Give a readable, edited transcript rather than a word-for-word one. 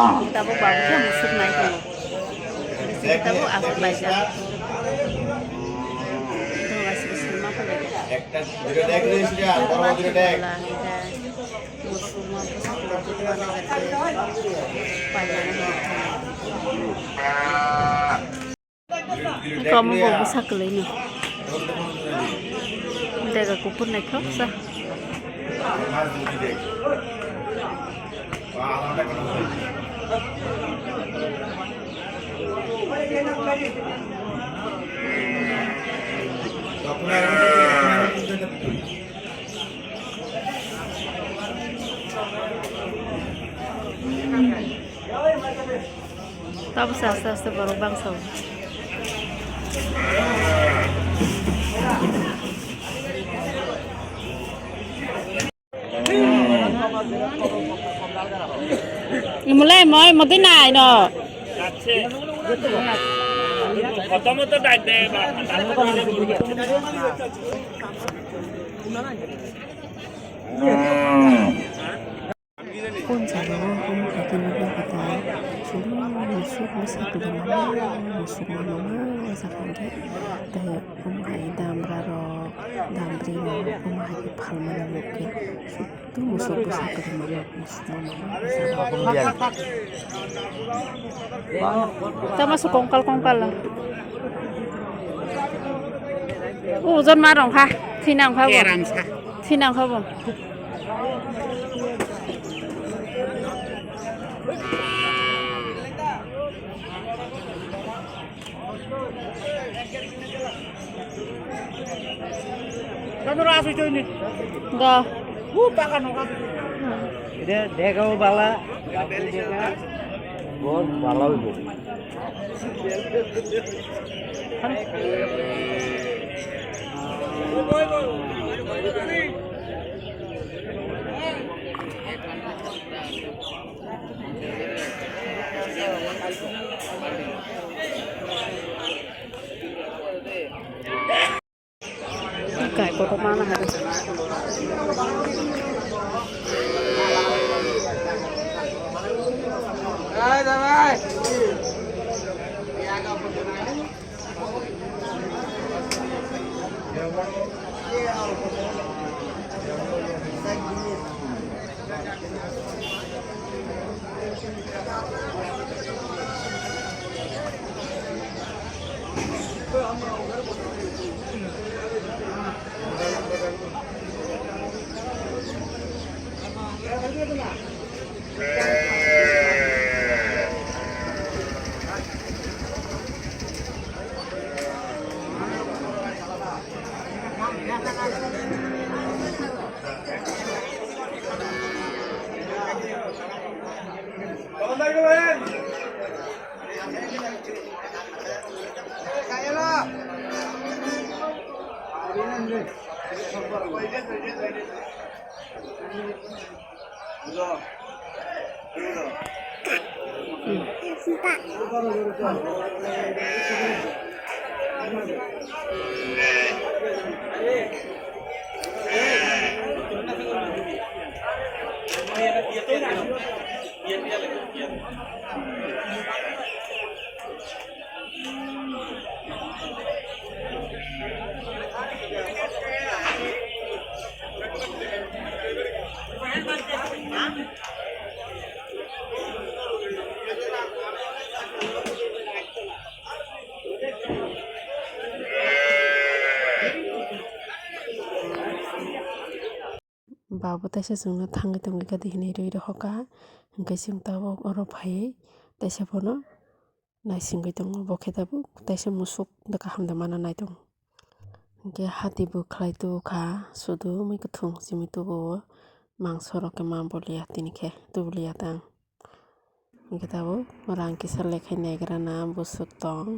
Tabuk babu ke musuk naik dulu. Di tabuk aku baca. Itu ngasih semua apa lagi? একটা দুটো tag রয়েছে যা বড় দুটো tag Musuk mau pusuk lagi mana kata kamu mau busak lagi. Daga kupur naik kok sah. মাছ দুটো tag আলাদা করে Tapos aste baru bangsa. Mulai mau mati naik no. প্রথমত ডাক দেয় বা Pun cara kamu hati nabi kata cuma musuh satu mana musuh mana sakit dah kamu hai damraro damri kamu hai phal mana mungkin itu musuh satu mana musuh mana kita masuk kongkal lah ojon marong kah sinang kah sinang kah bang কারণ আসি চইনি গা ও টাকা নকা এটা দেখাও বালা দেখা বহুত ভালো হইব Kayak kotak mana harus? Babu taisa jungna thangai tongai ka dihini roi hoka hingkai jung tabok oro phai taisa phono naisingoi tongo bo khetabu taisa musuk daka hamda mana naitong hingke hati bo khlai tu kha sudu mui kuthung chimi tubo mangso roke ma bolia tinikhe tubulia tang hingke tabo rang kisa lekhai naigrana busuk tong.